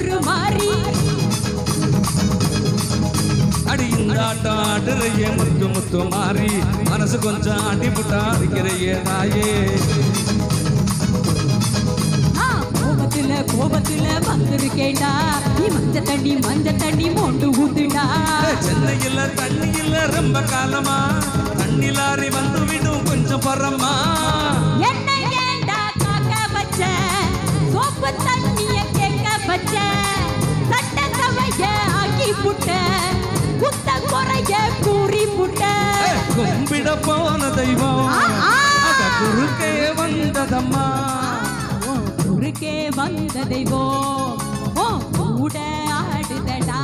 ஒரு மாறி அடி இந்த ஆட்டம் ஆடுறையே முத்து முத்து மாறி மனசு கொஞ்சம் அடிபட்டா அடிக்கிறையே தாயே கோபத்துல வந்திருக்கேண்டா நீ மஞ்ச தண்ணி மோண்டு ஊத்துடா சென்னையில தண்ணி இல்ல ரொம்ப காலமா தண்ணி லாரி வந்து விடும் கொஞ்சம் பரமா என்ன ஏண்டா காக்க வச்ச சோப்பு தண்ணிய கேட்க வச்ச சட்ட தவைய ஆக்கி புட்ட குத்த குறைய கூறி புட்ட கும்பிட போன தெய்வம் அத குறுக்கே வந்ததம்மா குறுக்கே வந்த தெய்வம் கூட ஆடுதடா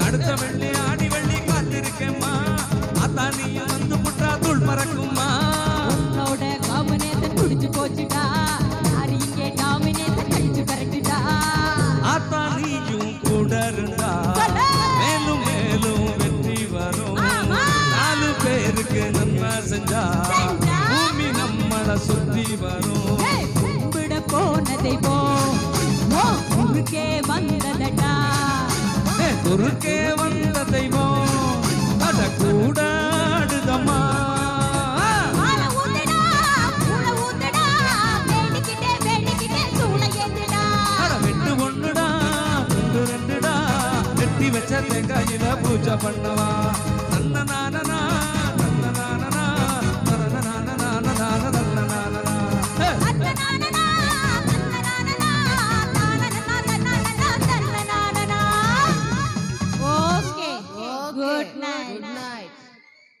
அடுத்த வெள்ளி ஆடி வெள்ளி காத்திருக்கேம்மா அத்தா நீ வந்து புட்டா தூள் பறக்கும்மா உன்னோட காம்பினேஷன் குடிச்சு போச்சுடா யாரு இங்கே டாமினேஷன் கழிச்சு பறக்குடா அத்தா நீயும் கூட இருந்தா மேலும் மேலும் வெற்றி வரும் 4 பேருக்கு நன்மை செஞ்சா பூமி நம்மள சுத்தி வரும் கும்பிட போனதை போ குறுக்கே வந்ததடா குறுக்கே வந்த தெய்வம் அத கூடாடுதம்மா வெட்டு ஒண்ணுடா ரெண்டு ரெண்டுடா வெட்டி வச்ச தேங்காயில பூஜை பண்ணவா நன்ன நான